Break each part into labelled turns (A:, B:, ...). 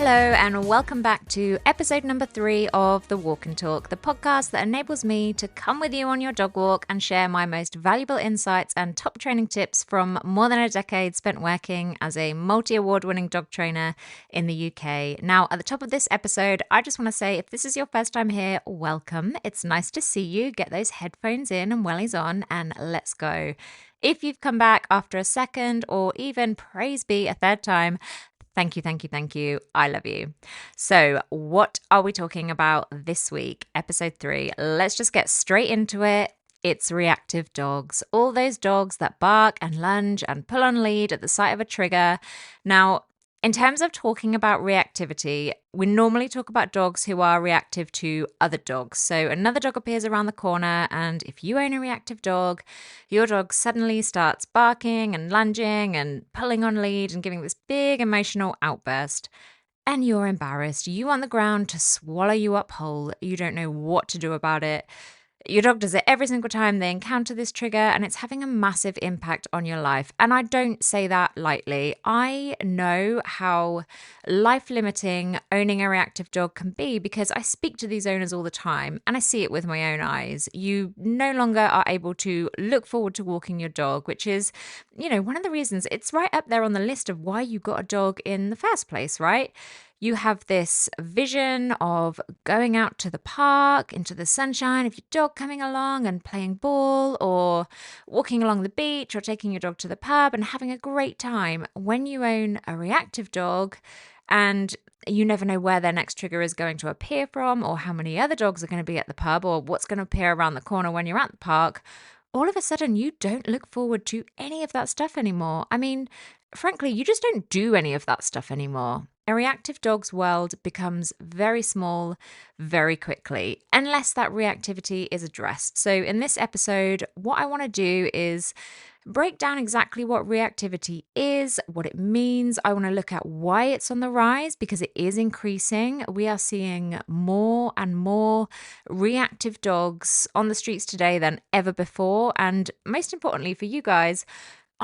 A: Hello and welcome back to episode number 3 of The Walk and Talk, the podcast that enables me to come with you on your dog walk and share my most valuable insights and top training tips from more than a decade spent working as a multi-award winning dog trainer in the UK. Now, at the top of this episode, I just want to say if this is your first time here, welcome. It's nice to see you. Get those headphones in and wellies on and let's go. If you've come back after a second or even praise be a third time, thank you. I love you. So, what are we talking about this week? Episode 3. Let's just get straight into it. It's reactive dogs. All those dogs that bark and lunge and pull on lead at the sight of a trigger. Now, in terms of talking about reactivity, we normally talk about dogs who are reactive to other dogs. So another dog appears around the corner, and if you own a reactive dog, your dog suddenly starts barking and lunging and pulling on lead and giving this big emotional outburst. And you're embarrassed. You want the ground to swallow you up whole. You don't know what to do about it. Your dog does it every single time they encounter this trigger, and it's having a massive impact on your life. And I don't say that lightly. I know how life-limiting owning a reactive dog can be because I speak to these owners all the time and I see it with my own eyes. You no longer are able to look forward to walking your dog, which is, one of the reasons it's right up there on the list of why you got a dog in the first place, right? You have this vision of going out to the park, into the sunshine, of your dog coming along and playing ball, or walking along the beach, or taking your dog to the pub and having a great time. When you own a reactive dog and you never know where their next trigger is going to appear from, or how many other dogs are going to be at the pub, or what's going to appear around the corner when you're at the park, all of a sudden you don't look forward to any of that stuff anymore. I mean, frankly, you just don't do any of that stuff anymore. A reactive dog's world becomes very small very quickly, unless that reactivity is addressed. So in this episode, what I want to do is break down exactly what reactivity is, what it means. I want to look at why it's on the rise, because it is increasing. We are seeing more and more reactive dogs on the streets today than ever before. And most importantly for you guys,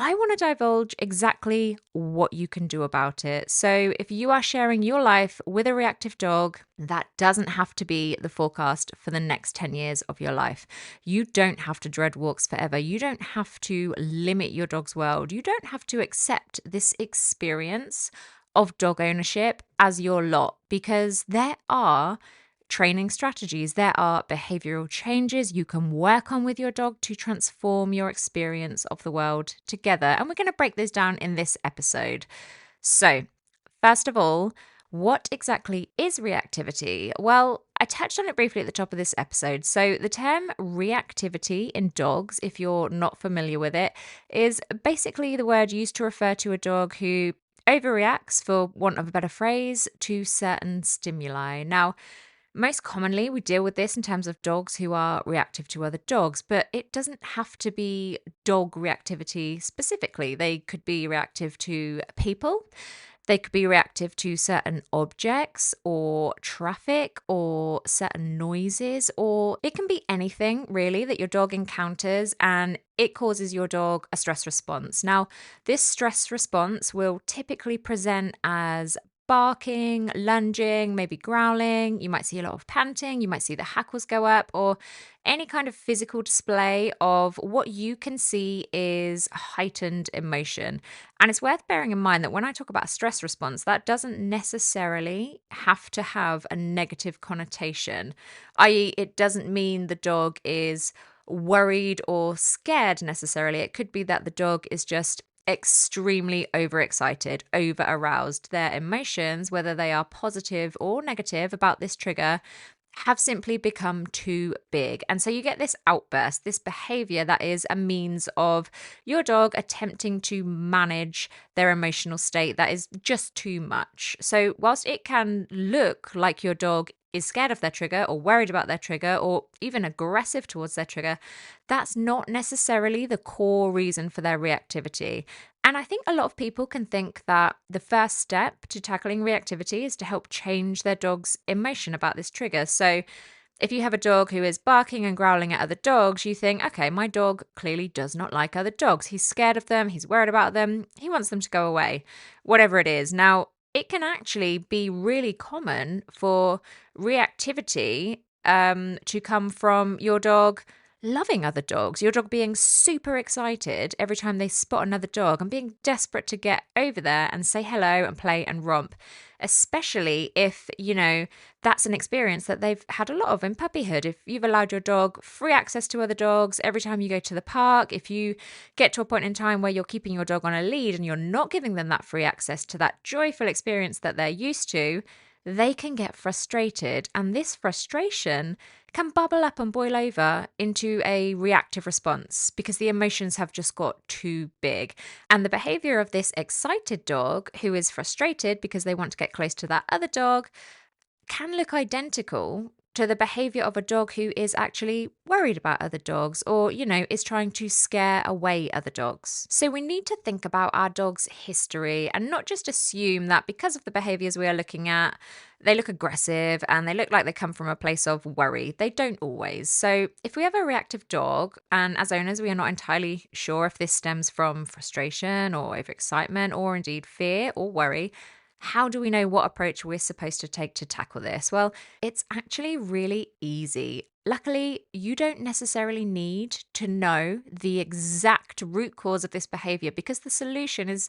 A: I want to divulge exactly what you can do about it. So if you are sharing your life with a reactive dog, that doesn't have to be the forecast for the next 10 years of your life. You don't have to dread walks forever. You don't have to limit your dog's world. You don't have to accept this experience of dog ownership as your lot, because there are training strategies. There are behavioral changes you can work on with your dog to transform your experience of the world together. And we're going to break this down in this episode. So, first of all, what exactly is reactivity? Well, I touched on it briefly at the top of this episode. So, the term reactivity in dogs, if you're not familiar with it, is basically the word used to refer to a dog who overreacts, for want of a better phrase, to certain stimuli. Now, most commonly, we deal with this in terms of dogs who are reactive to other dogs, but it doesn't have to be dog reactivity specifically. They could be reactive to people. They could be reactive to certain objects or traffic or certain noises, or it can be anything really that your dog encounters and it causes your dog a stress response. Now, this stress response will typically present as barking, lunging, maybe growling. You might see a lot of panting. You might see the hackles go up, or any kind of physical display of what you can see is heightened emotion. And it's worth bearing in mind that when I talk about a stress response, that doesn't necessarily have to have a negative connotation, i.e., it doesn't mean the dog is worried or scared necessarily. It could be that the dog is just extremely overexcited, over-aroused. Their emotions, whether they are positive or negative about this trigger, have simply become too big. And so you get this outburst, this behavior that is a means of your dog attempting to manage their emotional state that is just too much. So whilst it can look like your dog is scared of their trigger or worried about their trigger or even aggressive towards their trigger, that's not necessarily the core reason for their reactivity. And I think a lot of people can think that the first step to tackling reactivity is to help change their dog's emotion about this trigger. So if you have a dog who is barking and growling at other dogs, you think, okay, my dog clearly does not like other dogs. He's scared of them. He's worried about them. He wants them to go away, whatever it is. Now, it can actually be really common for reactivity to come from your dog loving other dogs, your dog being super excited every time they spot another dog and being desperate to get over there and say hello and play and romp, especially if, that's an experience that they've had a lot of in puppyhood. If you've allowed your dog free access to other dogs every time you go to the park, if you get to a point in time where you're keeping your dog on a lead and you're not giving them that free access to that joyful experience that they're used to, they can get frustrated. And this frustration can bubble up and boil over into a reactive response because the emotions have just got too big. And the behavior of this excited dog who is frustrated because they want to get close to that other dog can look identical to the behavior of a dog who is actually worried about other dogs or, is trying to scare away other dogs. So we need to think about our dog's history and not just assume that because of the behaviors we are looking at, they look aggressive and they look like they come from a place of worry. They don't always. So if we have a reactive dog, and as owners, we are not entirely sure if this stems from frustration or overexcitement or indeed fear or worry, how do we know what approach we're supposed to take to tackle this? Well, it's actually really easy. Luckily, you don't necessarily need to know the exact root cause of this behavior because the solution is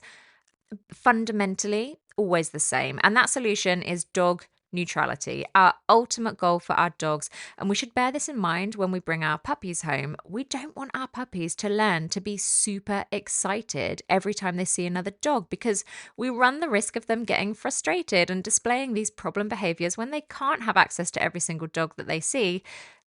A: fundamentally always the same. And that solution is dog neutrality, our ultimate goal for our dogs. And we should bear this in mind when we bring our puppies home. We don't want our puppies to learn to be super excited every time they see another dog because we run the risk of them getting frustrated and displaying these problem behaviors when they can't have access to every single dog that they see.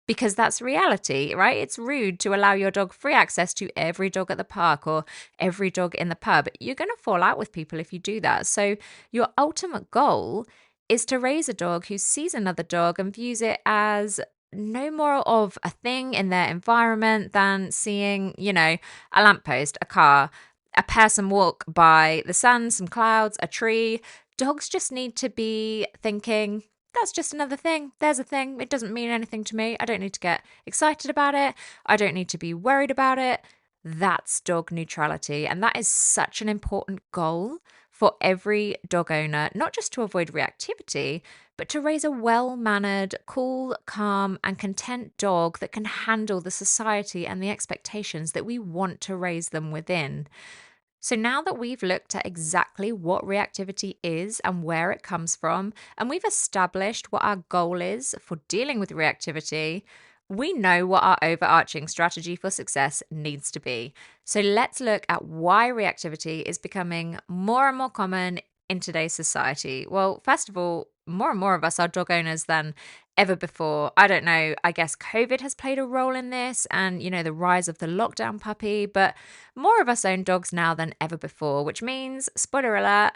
A: Because that's reality, right? It's rude to allow your dog free access to every dog at the park or every dog in the pub. You're going to fall out with people if you do that. So, your ultimate goal is to raise a dog who sees another dog and views it as no more of a thing in their environment than seeing, a lamppost, a car, a person walk by, the sun, some clouds, a tree. Dogs just need to be thinking, that's just another thing. There's a thing. It doesn't mean anything to me. I don't need to get excited about it. I don't need to be worried about it. That's dog neutrality. And that is such an important goal for every dog owner, not just to avoid reactivity, but to raise a well-mannered, cool, calm, and content dog that can handle the society and the expectations that we want to raise them within. So now that we've looked at exactly what reactivity is and where it comes from, and we've established what our goal is for dealing with reactivity, we know what our overarching strategy for success needs to be. So let's look at why reactivity is becoming more and more common in today's society. Well, first of all, more and more of us are dog owners than ever before. I don't know, I guess COVID has played a role in this and, the rise of the lockdown puppy, but more of us own dogs now than ever before, which means, spoiler alert,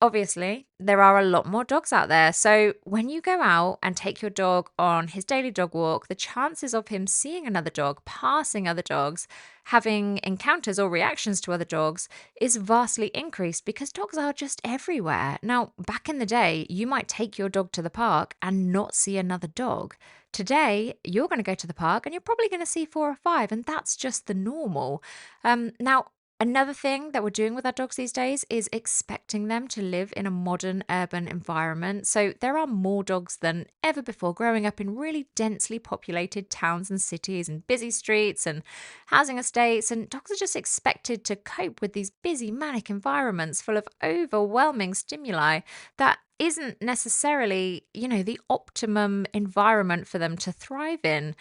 A: obviously, there are a lot more dogs out there. So when you go out and take your dog on his daily dog walk, the chances of him seeing another dog, passing other dogs, having encounters or reactions to other dogs is vastly increased because dogs are just everywhere. Now, back in the day, you might take your dog to the park and not see another dog. Today, you're going to go to the park and you're probably going to see 4 or 5, and that's just the normal. Now, another thing that we're doing with our dogs these days is expecting them to live in a modern urban environment. So there are more dogs than ever before growing up in really densely populated towns and cities and busy streets and housing estates. And dogs are just expected to cope with these busy, manic environments full of overwhelming stimuli that isn't necessarily, the optimum environment for them to thrive in.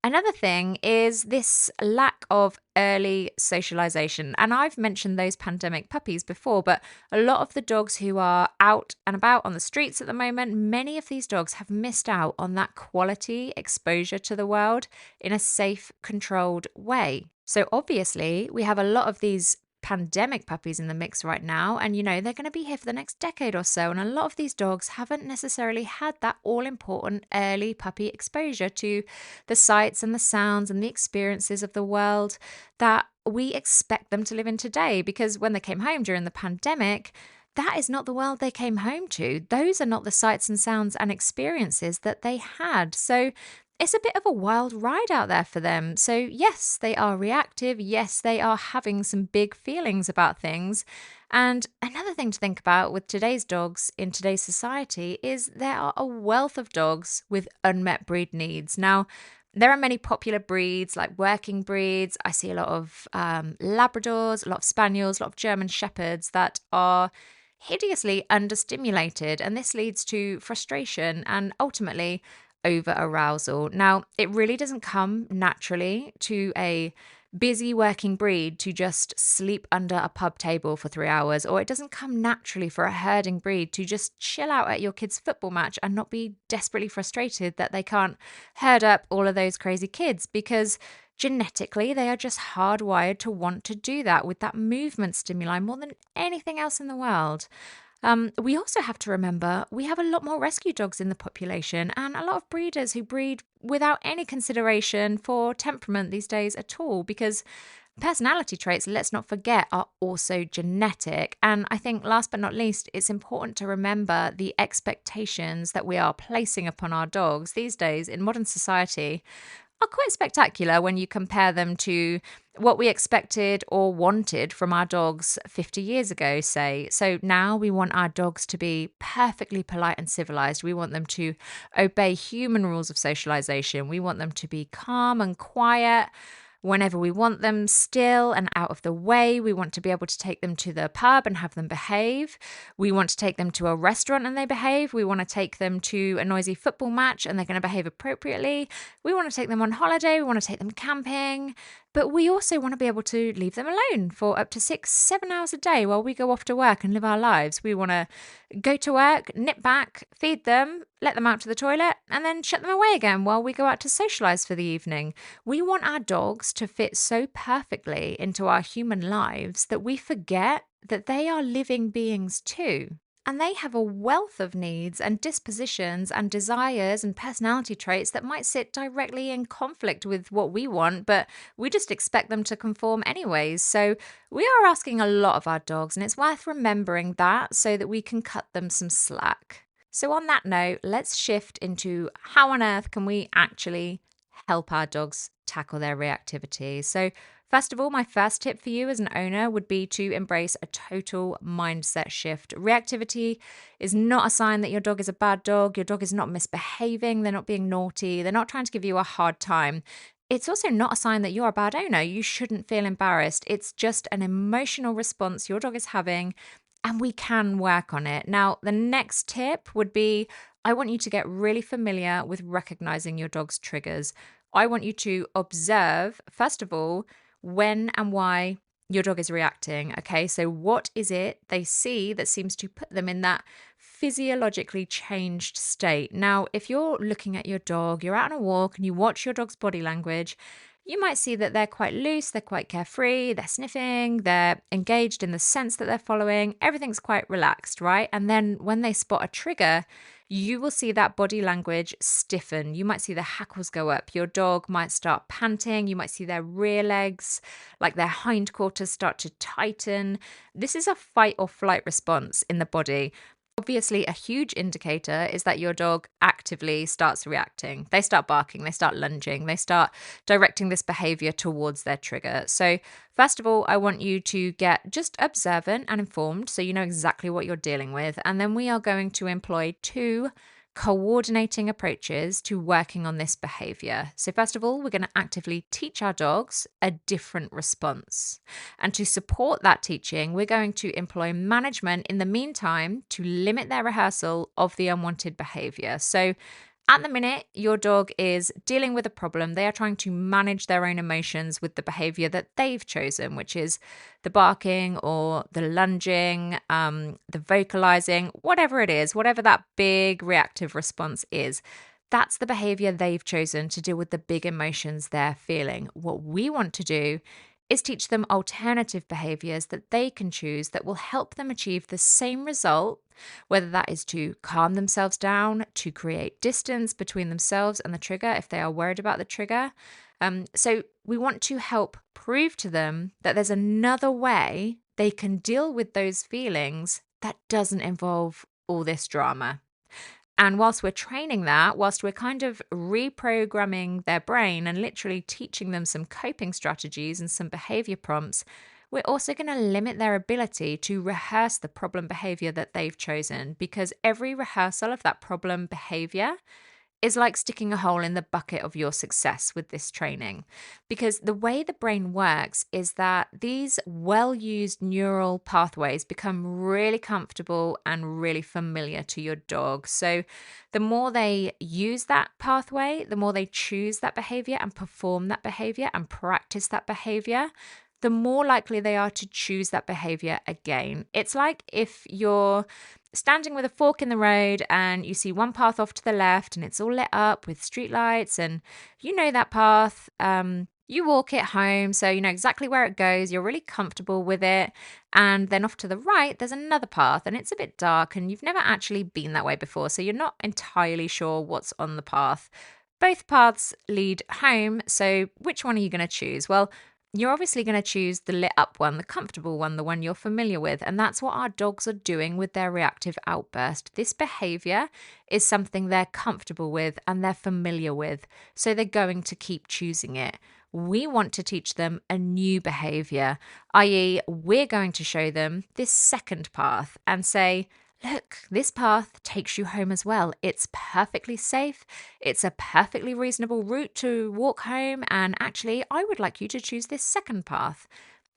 A: Another thing is this lack of early socialization. And I've mentioned those pandemic puppies before, but a lot of the dogs who are out and about on the streets at the moment, many of these dogs have missed out on that quality exposure to the world in a safe, controlled way. So obviously, we have a lot of these pandemic puppies in the mix right now, and they're going to be here for the next decade or so, and a lot of these dogs haven't necessarily had that all important early puppy exposure to the sights and the sounds and the experiences of the world that we expect them to live in today, because when they came home during the pandemic, that is not the world they came home to. Those are not the sights and sounds and experiences that they had. So it's a bit of a wild ride out there for them. So yes, they are reactive. Yes, they are having some big feelings about things. And another thing to think about with today's dogs in today's society is there are a wealth of dogs with unmet breed needs. Now, there are many popular breeds like working breeds. I see a lot of Labradors, a lot of Spaniels, a lot of German Shepherds that are hideously understimulated. And this leads to frustration and ultimately over arousal. Now, it really doesn't come naturally to a busy working breed to just sleep under a pub table for 3 hours, or it doesn't come naturally for a herding breed to just chill out at your kid's football match and not be desperately frustrated that they can't herd up all of those crazy kids, because genetically they are just hardwired to want to do that with that movement stimuli more than anything else in the world. We also have to remember we have a lot more rescue dogs in the population and a lot of breeders who breed without any consideration for temperament these days at all, because personality traits, let's not forget, are also genetic. And I think last but not least, it's important to remember the expectations that we are placing upon our dogs these days in modern society are quite spectacular when you compare them to what we expected or wanted from our dogs 50 years ago, say. So now we want our dogs to be perfectly polite and civilized. We want them to obey human rules of socialization. We want them to be calm and quiet whenever we want them, still and out of the way. We want to be able to take them to the pub and have them behave. We want to take them to a restaurant and they behave. We want to take them to a noisy football match and they're going to behave appropriately. We want to take them on holiday. We want to take them camping. But we also want to be able to leave them alone for up to 6-7 hours a day while we go off to work and live our lives. We want to go to work, nip back, feed them, let them out to the toilet, and then shut them away again while we go out to socialize for the evening. We want our dogs to fit so perfectly into our human lives that we forget that they are living beings too. And they have a wealth of needs and dispositions and desires and personality traits that might sit directly in conflict with what we want, but we just expect them to conform anyways. So we are asking a lot of our dogs, and it's worth remembering that so that we can cut them some slack. So on that note, let's shift into how on earth can we actually help our dogs tackle their reactivity. So first of all, my first tip for you as an owner would be to embrace a total mindset shift. Reactivity is not a sign that your dog is a bad dog. Your dog is not misbehaving. They're not being naughty. They're not trying to give you a hard time. It's also not a sign that you're a bad owner. You shouldn't feel embarrassed. It's just an emotional response your dog is having, and we can work on it. Now, the next tip would be I want you to get really familiar with recognizing your dog's triggers. I want you to observe, first of all, when and why your dog is reacting. Okay, so what is it they see that seems to put them in that physiologically changed state? Now, if you're looking at your dog, you're out on a walk and you watch your dog's body language, you might see that they're quite loose, they're quite carefree, they're sniffing, they're engaged in the sense that they're following, everything's quite relaxed, right? And then when they spot a trigger, you will see that body language stiffen. You might see the hackles go up. Your dog might start panting. You might see their rear legs, like their hindquarters, start to tighten. This is a fight or flight response in the body. Obviously, a huge indicator is that your dog actively starts reacting. They start barking, they start lunging, they start directing this behavior towards their trigger. So, first of all, I want you to get just observant and informed so you know exactly what you're dealing with. And then we are going to employ 2 coordinating approaches to working on this behavior. So, first of all, we're going to actively teach our dogs a different response. And to support that teaching, we're going to employ management in the meantime to limit their rehearsal of the unwanted behavior. So, at the minute, your dog is dealing with a problem. They are trying to manage their own emotions with the behavior that they've chosen, which is the barking or the lunging, the vocalizing, whatever it is, whatever that big reactive response is. That's the behavior they've chosen to deal with the big emotions they're feeling. What we want to do is teach them alternative behaviors that they can choose that will help them achieve the same result, whether that is to calm themselves down, to create distance between themselves and the trigger if they are worried about the trigger. So we want to help prove to them that there's another way they can deal with those feelings that doesn't involve all this drama. And whilst we're training that, whilst we're kind of reprogramming their brain and literally teaching them some coping strategies and some behavior prompts, we're also going to limit their ability to rehearse the problem behavior that they've chosen, because every rehearsal of that problem behavior is like sticking a hole in the bucket of your success with this training. Because the way the brain works is that these well used neural pathways become really comfortable and really familiar to your dog. So the more they use that pathway, the more they choose that behavior and perform that behavior and practice that behavior, the more likely they are to choose that behavior again. It's like if you're standing with a fork in the road and you see one path off to the left and it's all lit up with streetlights, and you know that path. You walk it home, so you know exactly where it goes. You're really comfortable with it. And then off to the right, there's another path and it's a bit dark and you've never actually been that way before. So you're not entirely sure what's on the path. Both paths lead home. So which one are you going to choose? Well, you're obviously going to choose the lit up one, the comfortable one, the one you're familiar with. And that's what our dogs are doing with their reactive outburst. This behavior is something they're comfortable with and they're familiar with. So they're going to keep choosing it. We want to teach them a new behavior, i.e., we're going to show them this second path and say, look, this path takes you home as well. It's perfectly safe. It's a perfectly reasonable route to walk home. And actually, I would like you to choose this second path.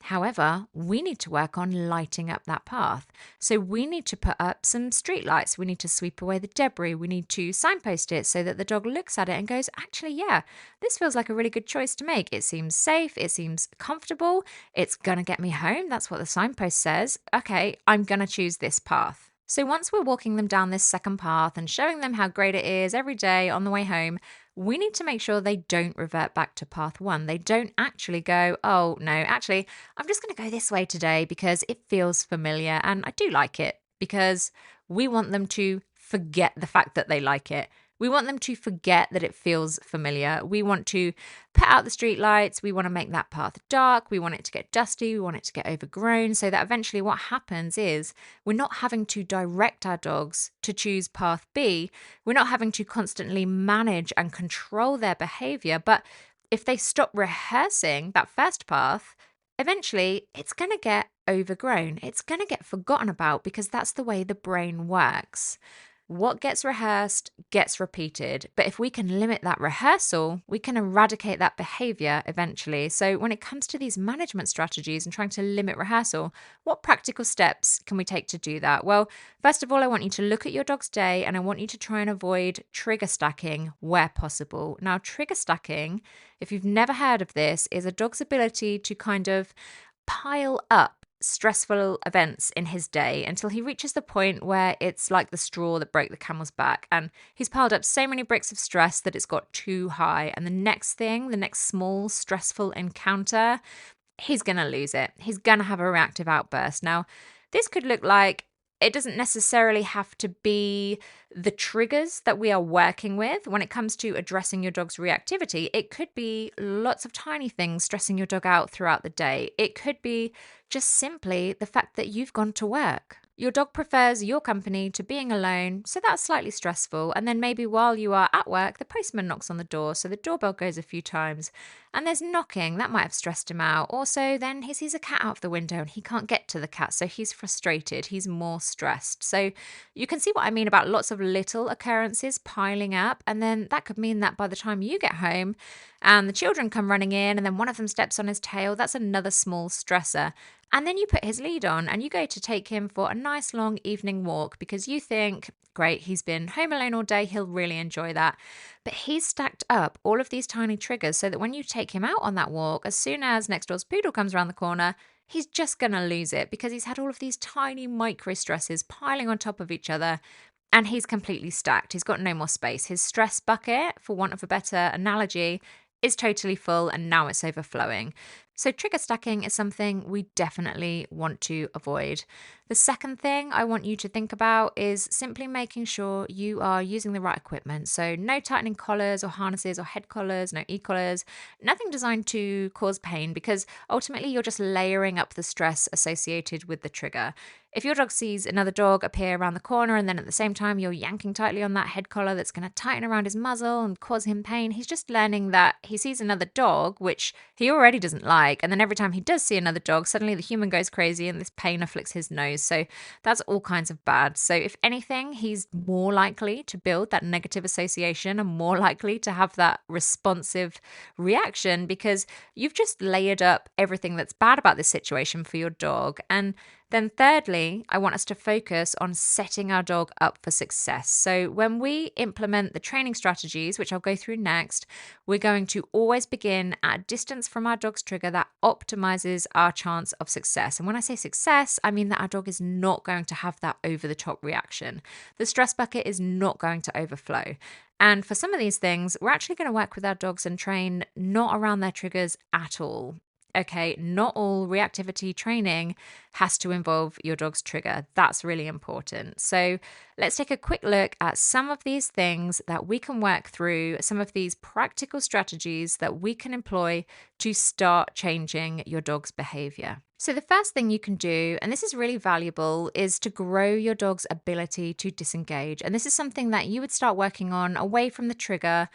A: However, we need to work on lighting up that path. So we need to put up some street lights. We need to sweep away the debris. We need to signpost it so that the dog looks at it and goes, actually, yeah, this feels like a really good choice to make. It seems safe. It seems comfortable. It's going to get me home. That's what the signpost says. Okay, I'm going to choose this path. So once we're walking them down this second path and showing them how great it is every day on the way home, we need to make sure they don't revert back to path one. They don't actually go, oh, no, actually, I'm just going to go this way today because it feels familiar and I do like it, because we want them to forget the fact that they like it. We want them to forget that it feels familiar. We want to put out the street lights. We want to make that path dark. We want it to get dusty. We want it to get overgrown, so that eventually what happens is we're not having to direct our dogs to choose path B. We're not having to constantly manage and control their behavior. But if they stop rehearsing that first path, eventually it's going to get overgrown. It's going to get forgotten about, because that's the way the brain works. What gets rehearsed gets repeated. But if we can limit that rehearsal, we can eradicate that behavior eventually. So when it comes to these management strategies and trying to limit rehearsal, what practical steps can we take to do that? Well, first of all, I want you to look at your dog's day and I want you to try and avoid trigger stacking where possible. Now, trigger stacking, if you've never heard of this, is a dog's ability to kind of pile up stressful events in his day until he reaches the point where it's like the straw that broke the camel's back, and he's piled up so many bricks of stress that it's got too high, and the next small stressful encounter, he's going to lose it. He's going to have a reactive outburst. Now, this could look like, it doesn't necessarily have to be the triggers that we are working with when it comes to addressing your dog's reactivity. It could be lots of tiny things stressing your dog out throughout the day. It could be just simply the fact that you've gone to work. Your dog prefers your company to being alone, so that's slightly stressful. And then maybe while you are at work, the postman knocks on the door, so the doorbell goes a few times. And there's knocking, that might have stressed him out. Also, then he sees a cat out of the window and he can't get to the cat, so he's frustrated, he's more stressed. So you can see what I mean about lots of little occurrences piling up. And then that could mean that by the time you get home and the children come running in and then one of them steps on his tail, that's another small stressor. And then you put his lead on and you go to take him for a nice long evening walk because you think, great, he's been home alone all day, he'll really enjoy that. But he's stacked up all of these tiny triggers so that when you take him out on that walk, as soon as next door's poodle comes around the corner, he's just going to lose it because he's had all of these tiny micro stresses piling on top of each other. And he's completely stacked. He's got no more space. His stress bucket, for want of a better analogy, is totally full and now it's overflowing. So trigger stacking is something we definitely want to avoid. The second thing I want you to think about is simply making sure you are using the right equipment. So no tightening collars or harnesses or head collars, no e-collars, nothing designed to cause pain, because ultimately you're just layering up the stress associated with the trigger. if your dog sees another dog appear around the corner and then at the same time you're yanking tightly on that head collar that's going to tighten around his muzzle and cause him pain, he's just learning that he sees another dog, which he already doesn't like. And then every time he does see another dog, suddenly the human goes crazy and this pain afflicts his nose. So that's all kinds of bad. So if anything, he's more likely to build that negative association and more likely to have that responsive reaction because you've just layered up everything that's bad about this situation for your dog. And then thirdly, I want us to focus on setting our dog up for success. So when we implement the training strategies, which I'll go through next, we're going to always begin at a distance from our dog's trigger that optimizes our chance of success. And when I say success, I mean that our dog is not going to have that over the top reaction. The stress bucket is not going to overflow. And for some of these things, we're actually going to work with our dogs and train not around their triggers at all. Okay, not all reactivity training has to involve your dog's trigger. That's really important. So let's take a quick look at some of these things that we can work through, some of these practical strategies that we can employ to start changing your dog's behavior. So the first thing you can do, and this is really valuable, is to grow your dog's ability to disengage. And this is something that you would start working on away from the trigger,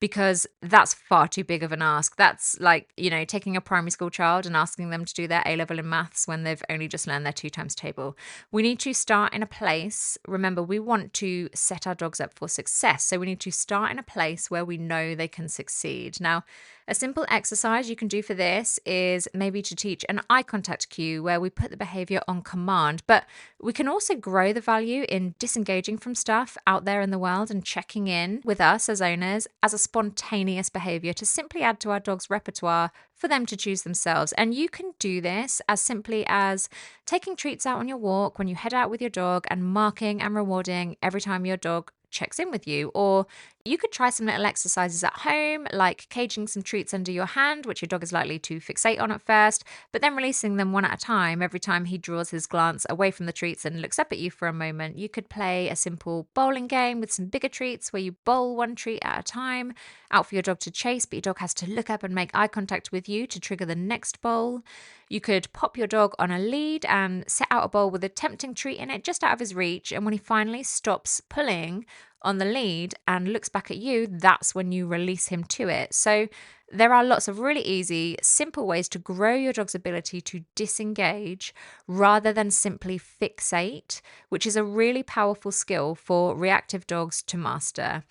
A: because that's far too big of an ask. That's like, taking a primary school child and asking them to do their A-level in maths when they've only just learned their 2 times table. We need to start in a place. Remember, we want to set our dogs up for success. So we need to start in a place where we know they can succeed. Now, a simple exercise you can do for this is maybe to teach an eye contact cue where we put the behavior on command, but we can also grow the value in disengaging from stuff out there in the world and checking in with us as owners as a spontaneous behavior to simply add to our dog's repertoire for them to choose themselves. And you can do this as simply as taking treats out on your walk when you head out with your dog and marking and rewarding every time your dog checks in with you. Or you could try some little exercises at home, like caging some treats under your hand, which your dog is likely to fixate on at first, but then releasing them one at a time every time he draws his glance away from the treats and looks up at you for a moment. You could play a simple bowling game with some bigger treats where you bowl one treat at a time out for your dog to chase, but your dog has to look up and make eye contact with you to trigger the next bowl. You could pop your dog on a lead and set out a bowl with a tempting treat in it just out of his reach. And when he finally stops pulling on the lead and looks back at you, that's when you release him to it. So there are lots of really easy, simple ways to grow your dog's ability to disengage rather than simply fixate, which is a really powerful skill for reactive dogs to master.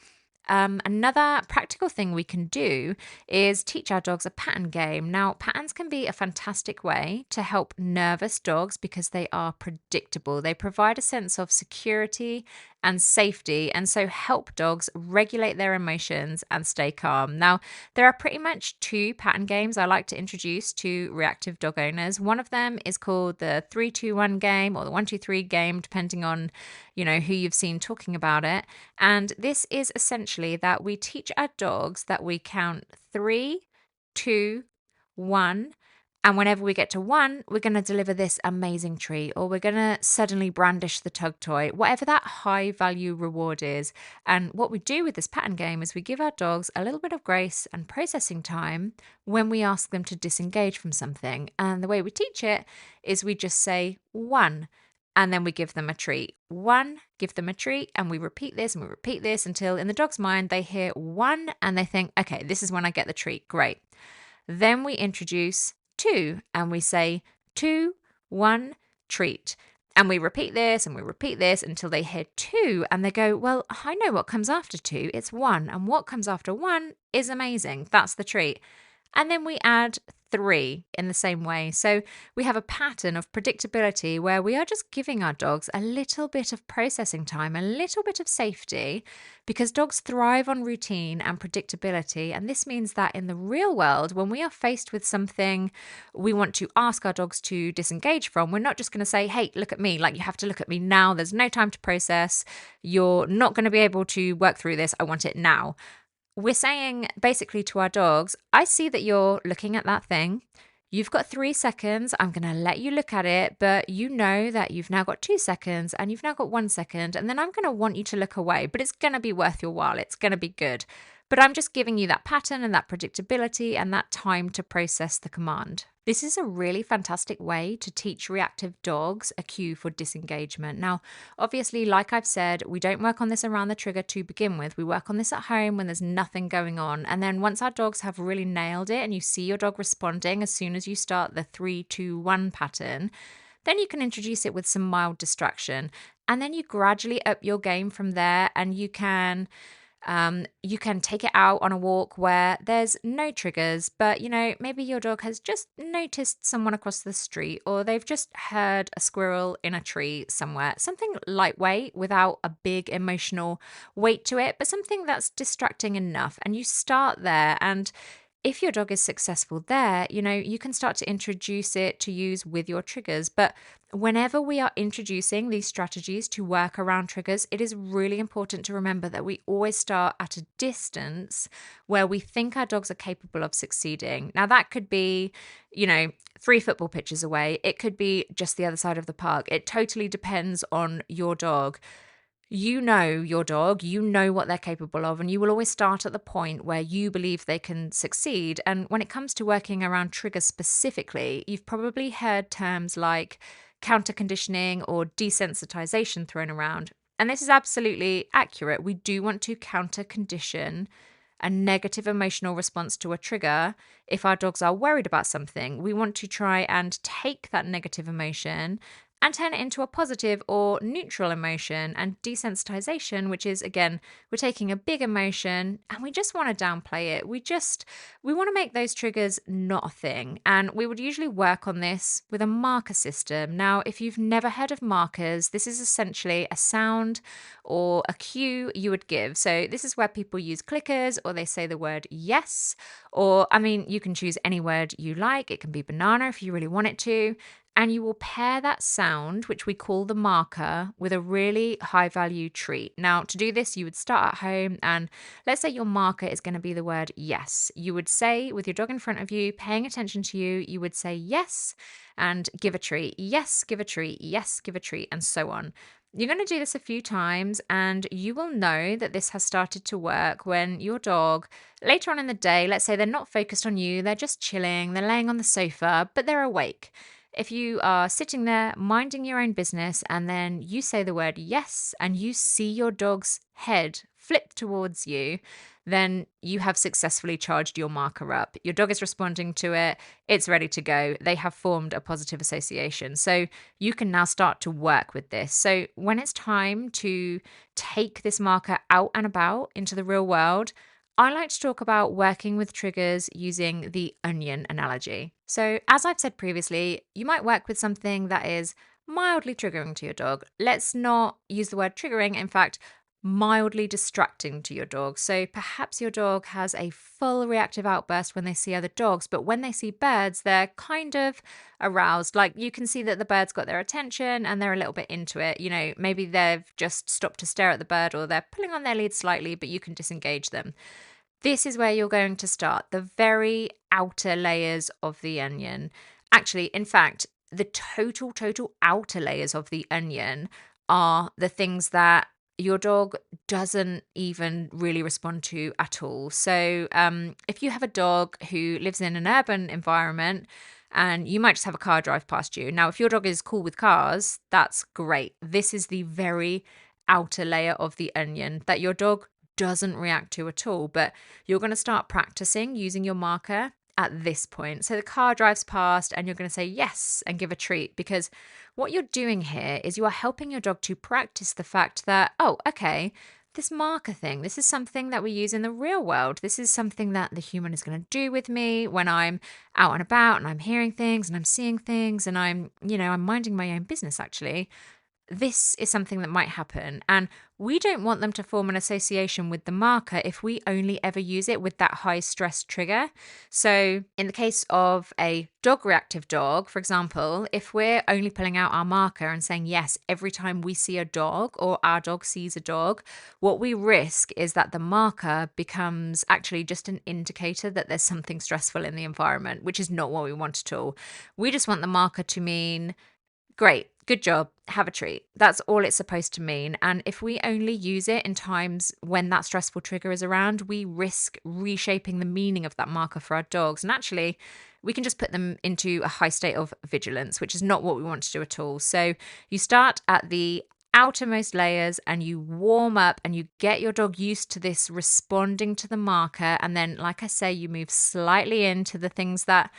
A: Another practical thing we can do is teach our dogs a pattern game. Now, patterns can be a fantastic way to help nervous dogs because they are predictable. They provide a sense of security and safety, and so help dogs regulate their emotions and stay calm. Now, there are pretty much 2 pattern games I like to introduce to reactive dog owners. One of them is called the 3-2-1 game or the 1-2-3 game, depending on, who you've seen talking about it. And this is essentially that we teach our dogs that we count 3, 2, 1. And whenever we get to 1, we're going to deliver this amazing treat, or we're going to suddenly brandish the tug toy, whatever that high value reward is. And what we do with this pattern game is we give our dogs a little bit of grace and processing time when we ask them to disengage from something. And the way we teach it is we just say 1. And then we give them a treat. 1, give them a treat, and we repeat this and we repeat this until in the dog's mind they hear 1 and they think, okay, this is when I get the treat. Great. Then we introduce 2 and we say 2, 1, treat. And we repeat this and we repeat this until they hear 2 and they go, well, I know what comes after 2. It's 1. And what comes after 1 is amazing. That's the treat. And then we add 3 in the same way. So we have a pattern of predictability where we are just giving our dogs a little bit of processing time, a little bit of safety, because dogs thrive on routine and predictability. And this means that in the real world, when we are faced with something we want to ask our dogs to disengage from, we're not just going to say, hey, look at me, like you have to look at me now. There's no time to process. You're not going to be able to work through this. I want it now. We're saying basically to our dogs, I see that you're looking at that thing. You've got 3 seconds. I'm going to let you look at it, but you know that you've now got 2 seconds and you've now got 1 second. And then I'm going to want you to look away, but it's going to be worth your while. It's going to be good. But I'm just giving you that pattern and that predictability and that time to process the command. This is a really fantastic way to teach reactive dogs a cue for disengagement. Now, obviously, like I've said, we don't work on this around the trigger to begin with. We work on this at home when there's nothing going on. And then once our dogs have really nailed it and you see your dog responding as soon as you start the 3-2-1 pattern, then you can introduce it with some mild distraction. And then you gradually up your game from there, and you can take it out on a walk where there's no triggers, but maybe your dog has just noticed someone across the street, or they've just heard a squirrel in a tree somewhere. Something lightweight without a big emotional weight to it, but something that's distracting enough. And you start there. And if your dog is successful there, you can start to introduce it to use with your triggers. But whenever we are introducing these strategies to work around triggers, it is really important to remember that we always start at a distance where we think our dogs are capable of succeeding. Now, that could be, 3 football pitches away. It could be just the other side of the park. It totally depends on your dog. You know your dog, you know what they're capable of, and you will always start at the point where you believe they can succeed. And when it comes to working around triggers specifically, you've probably heard terms like counter conditioning or desensitization thrown around. And this is absolutely accurate. We do want to counter condition a negative emotional response to a trigger. If our dogs are worried about something, we want to try and take that negative emotion and turn it into a positive or neutral emotion. And desensitization, which is, again, we're taking a big emotion and we just want to downplay it. We want to make those triggers not a thing. And we would usually work on this with a marker system. Now, if you've never heard of markers, this is essentially a sound or a cue you would give. So this is where people use clickers, or they say the word yes, or you can choose any word you like. It can be banana if you really want it to. And you will pair that sound, which we call the marker, with a really high value treat. Now, to do this, you would start at home, and let's say your marker is going to be the word yes. You would say, with your dog in front of you, paying attention to you, you would say yes and give a treat. Yes, give a treat. Yes, give a treat, and so on. You're going to do this a few times, and you will know that this has started to work when your dog, later on in the day, let's say they're not focused on you, they're just chilling, they're laying on the sofa, but they're awake. If you are sitting there minding your own business and then you say the word yes and you see your dog's head flip towards you, then you have successfully charged your marker up. Your dog is responding to it. It's ready to go. They have formed a positive association. So you can now start to work with this. So when it's time to take this marker out and about into the real world, I like to talk about working with triggers using the onion analogy. So, as I've said previously, you might work with something that is mildly triggering to your dog. Let's not use the word triggering, in fact, mildly distracting to your dog. So, perhaps your dog has a full reactive outburst when they see other dogs, but when they see birds, they're kind of aroused. Like, you can see that the bird's got their attention and they're a little bit into it. Maybe they've just stopped to stare at the bird, or they're pulling on their lead slightly, but you can disengage them. This is where you're going to start, the very outer layers of the onion. Actually, in fact, the total outer layers of the onion are the things that your dog doesn't even really respond to at all. So if you have a dog who lives in an urban environment, and you might just have a car drive past you. Now, if your dog is cool with cars, that's great. This is the very outer layer of the onion that your dog doesn't react to at all, but you're going to start practicing using your marker at this point. So the car drives past and you're going to say yes and give a treat, because what you're doing here is you are helping your dog to practice the fact that, oh, okay, this marker thing, this is something that we use in the real world. This is something that the human is going to do with me when I'm out and about and I'm hearing things and I'm seeing things and I'm minding my own business actually. This is something that might happen. And we don't want them to form an association with the marker if we only ever use it with that high stress trigger. So in the case of a dog reactive dog, for example, if we're only pulling out our marker and saying yes every time we see a dog or our dog sees a dog, what we risk is that the marker becomes actually just an indicator that there's something stressful in the environment, which is not what we want at all. We just want the marker to mean, great, Good job. Have a treat. That's all it's supposed to mean. And if we only use it in times when that stressful trigger is around, we risk reshaping the meaning of that marker for our dogs. And actually, we can just put them into a high state of vigilance, which is not what we want to do at all. So you start at the outermost layers and you warm up and you get your dog used to this responding to the marker. And then, like I say, you move slightly into the things that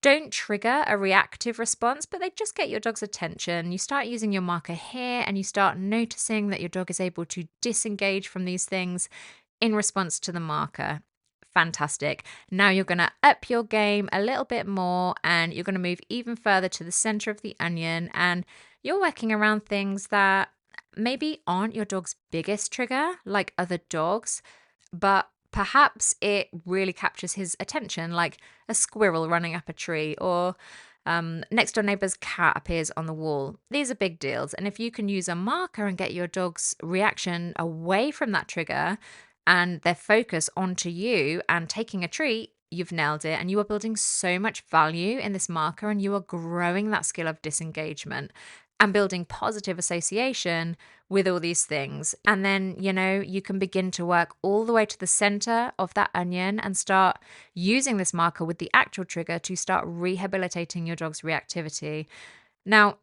A: don't trigger a reactive response, but they just get your dog's attention. You start using your marker here and you start noticing that your dog is able to disengage from these things in response to the marker. Fantastic. Now you're going to up your game a little bit more and you're going to move even further to the center of the onion, and you're working around things that maybe aren't your dog's biggest trigger, like other dogs, but perhaps it really captures his attention, like a squirrel running up a tree, or next door neighbor's cat appears on the wall. These are big deals. And if you can use a marker and get your dog's reaction away from that trigger and their focus onto you and taking a treat, you've nailed it. And you are building so much value in this marker, and you are growing that skill of disengagement and building positive association with all these things. And then, you can begin to work all the way to the center of that onion and start using this marker with the actual trigger to start rehabilitating your dog's reactivity. Now,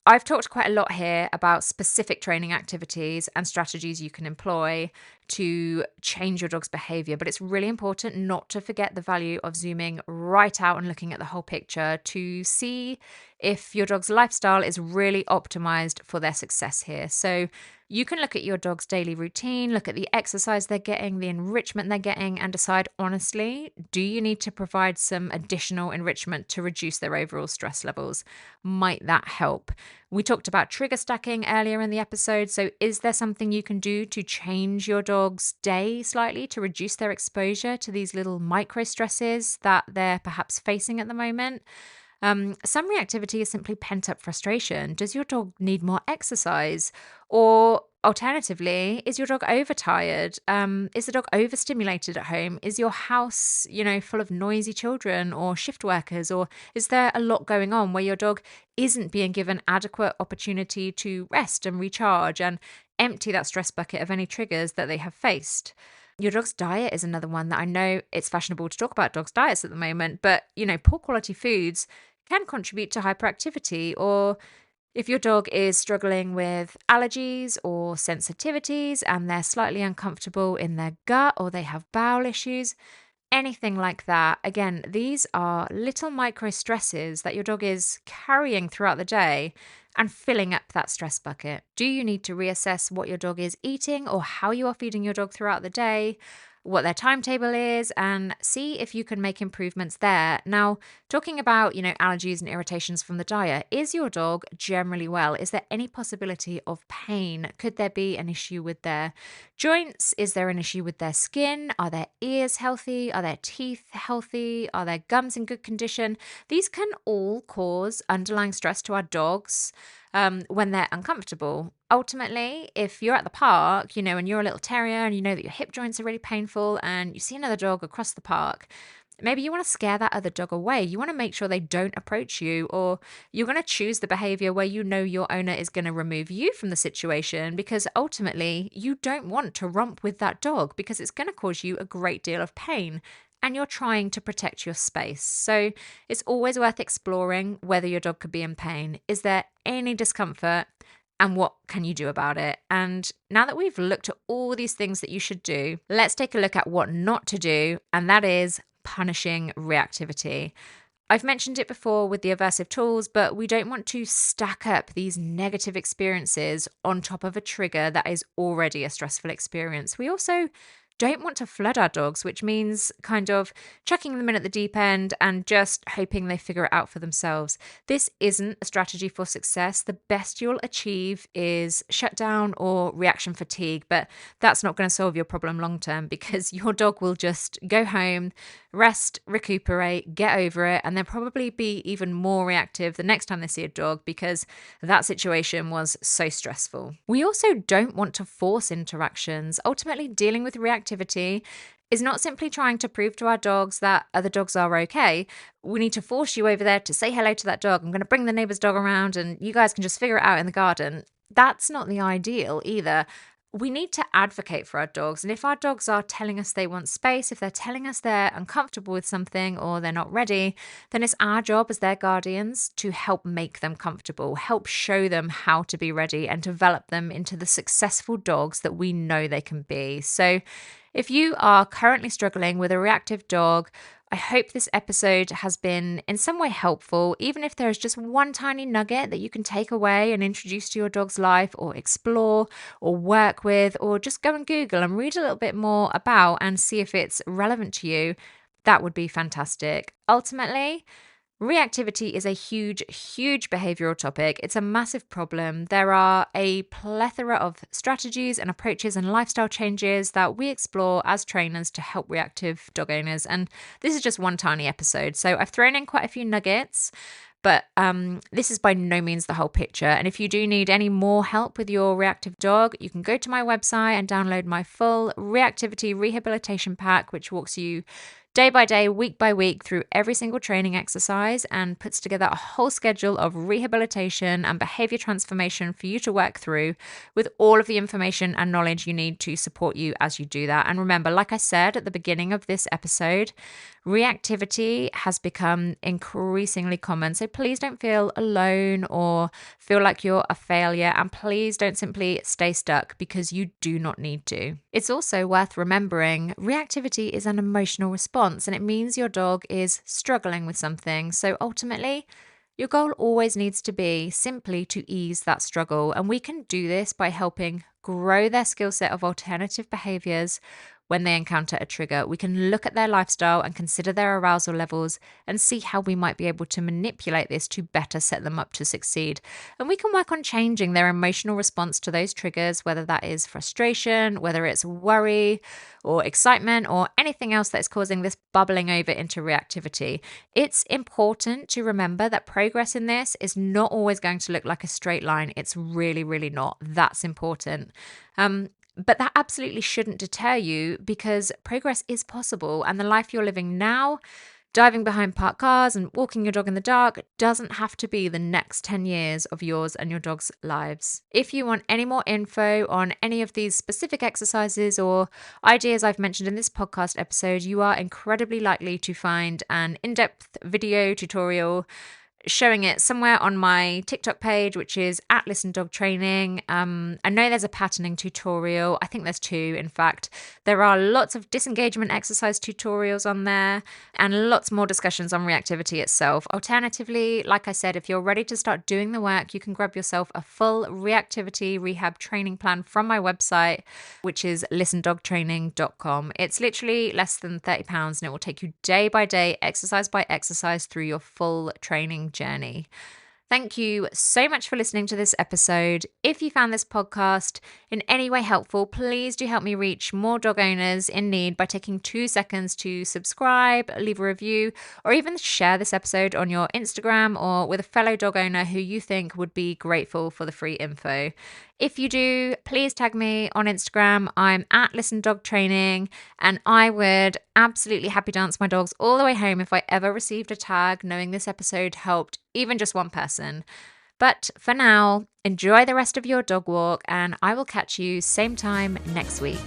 A: I've talked quite a lot here about specific training activities and strategies you can employ to change your dog's behavior, but it's really important not to forget the value of zooming right out and looking at the whole picture to see if your dog's lifestyle is really optimized for their success here. So you can look at your dog's daily routine, look at the exercise they're getting, the enrichment they're getting, and decide honestly, do you need to provide some additional enrichment to reduce their overall stress levels? Might that help? We talked about trigger stacking earlier in the episode. So is there something you can do to change your dog's day slightly to reduce their exposure to these little micro stresses that they're perhaps facing at the moment? Some reactivity is simply pent up frustration. Does your dog need more exercise? Or alternatively, is your dog overtired? Is the dog overstimulated at home? Is your house, full of noisy children or shift workers? Or is there a lot going on where your dog isn't being given adequate opportunity to rest and recharge and empty that stress bucket of any triggers that they have faced? Your dog's diet is another one that I know it's fashionable to talk about dogs' diets at the moment, but, poor quality foods can contribute to hyperactivity. Or if your dog is struggling with allergies or sensitivities and they're slightly uncomfortable in their gut, or they have bowel issues, anything like that. Again, these are little micro stresses that your dog is carrying throughout the day and filling up that stress bucket. Do you need to reassess what your dog is eating or how you are feeding your dog throughout the day, what their timetable is, and see if you can make improvements there? Now, talking about, allergies and irritations from the diet, is your dog generally well? Is there any possibility of pain? Could there be an issue with their joints? Is there an issue with their skin? Are their ears healthy? Are their teeth healthy? Are their gums in good condition? These can all cause underlying stress to our dogs when they're uncomfortable. Ultimately, if you're at the park, and you're a little terrier and you know that your hip joints are really painful and you see another dog across the park, maybe you want to scare that other dog away. You want to make sure they don't approach you, or you're going to choose the behavior where your owner is going to remove you from the situation, because ultimately you don't want to romp with that dog because it's going to cause you a great deal of pain. And you're trying to protect your space. So it's always worth exploring whether your dog could be in pain. Is there any discomfort? And what can you do about it? And now that we've looked at all these things that you should do, let's take a look at what not to do. And that is punishing reactivity. I've mentioned it before with the aversive tools, but we don't want to stack up these negative experiences on top of a trigger that is already a stressful experience. We also don't want to flood our dogs, which means kind of chucking them in at the deep end and just hoping they figure it out for themselves. This isn't a strategy for success. The best you'll achieve is shutdown or reaction fatigue, but that's not going to solve your problem long term, because your dog will just go home, rest, recuperate, get over it, and they'll probably be even more reactive the next time they see a dog because that situation was so stressful. We also don't want to force interactions. Ultimately, dealing with reactivity is not simply trying to prove to our dogs that other dogs are okay. We need to force you over there to say hello to that dog. I'm going to bring the neighbor's dog around and you guys can just figure it out in the garden. That's not the ideal either. We need to advocate for our dogs. And if our dogs are telling us they want space, if they're telling us they're uncomfortable with something or they're not ready, then it's our job as their guardians to help make them comfortable, help show them how to be ready and develop them into the successful dogs that we know they can be. So if you are currently struggling with a reactive dog, I hope this episode has been in some way helpful, even if there is just one tiny nugget that you can take away and introduce to your dog's life or explore or work with, or just go and Google and read a little bit more about and see if it's relevant to you. That would be fantastic. Ultimately, reactivity is a huge, huge behavioral topic. It's a massive problem. There are a plethora of strategies and approaches and lifestyle changes that we explore as trainers to help reactive dog owners. And this is just one tiny episode. So I've thrown in quite a few nuggets, but this is by no means the whole picture. And if you do need any more help with your reactive dog, you can go to my website and download my full reactivity rehabilitation pack, which walks you day by day, week by week through every single training exercise and puts together a whole schedule of rehabilitation and behavior transformation for you to work through with all of the information and knowledge you need to support you as you do that. And remember, like I said at the beginning of this episode, reactivity has become increasingly common. So please don't feel alone or feel like you're a failure. And please don't simply stay stuck because you do not need to. It's also worth remembering reactivity is an emotional response and it means your dog is struggling with something. So ultimately, your goal always needs to be simply to ease that struggle. And we can do this by helping grow their skill set of alternative behaviors. When they encounter a trigger, we can look at their lifestyle and consider their arousal levels and see how we might be able to manipulate this to better set them up to succeed. And we can work on changing their emotional response to those triggers, whether that is frustration, whether it's worry or excitement or anything else that's causing this bubbling over into reactivity. It's important to remember that progress in this is not always going to look like a straight line. It's really, really not. That's important. But that absolutely shouldn't deter you because progress is possible and the life you're living now, diving behind parked cars and walking your dog in the dark, doesn't have to be the next 10 years of yours and your dog's lives. If you want any more info on any of these specific exercises or ideas I've mentioned in this podcast episode, you are incredibly likely to find an in-depth video tutorial showing it somewhere on my TikTok page, which is at Listen Dog Training. I know there's a patterning tutorial. I think there's two, in fact. There are lots of disengagement exercise tutorials on there and lots more discussions on reactivity itself. Alternatively, like I said, if you're ready to start doing the work, you can grab yourself a full reactivity rehab training plan from my website, which is listendogtraining.com. It's literally less than £30 and it will take you day by day, exercise by exercise through your full training journey. Thank you so much for listening to this episode. If you found this podcast in any way helpful, please do help me reach more dog owners in need by taking 2 seconds to subscribe, leave a review, or even share this episode on your Instagram or with a fellow dog owner who you think would be grateful for the free info. If you do, please tag me on Instagram. I'm at Listen Dog Training, and I would absolutely happy dance my dogs all the way home if I ever received a tag knowing this episode helped even just one person. But for now, enjoy the rest of your dog walk, and I will catch you same time next week.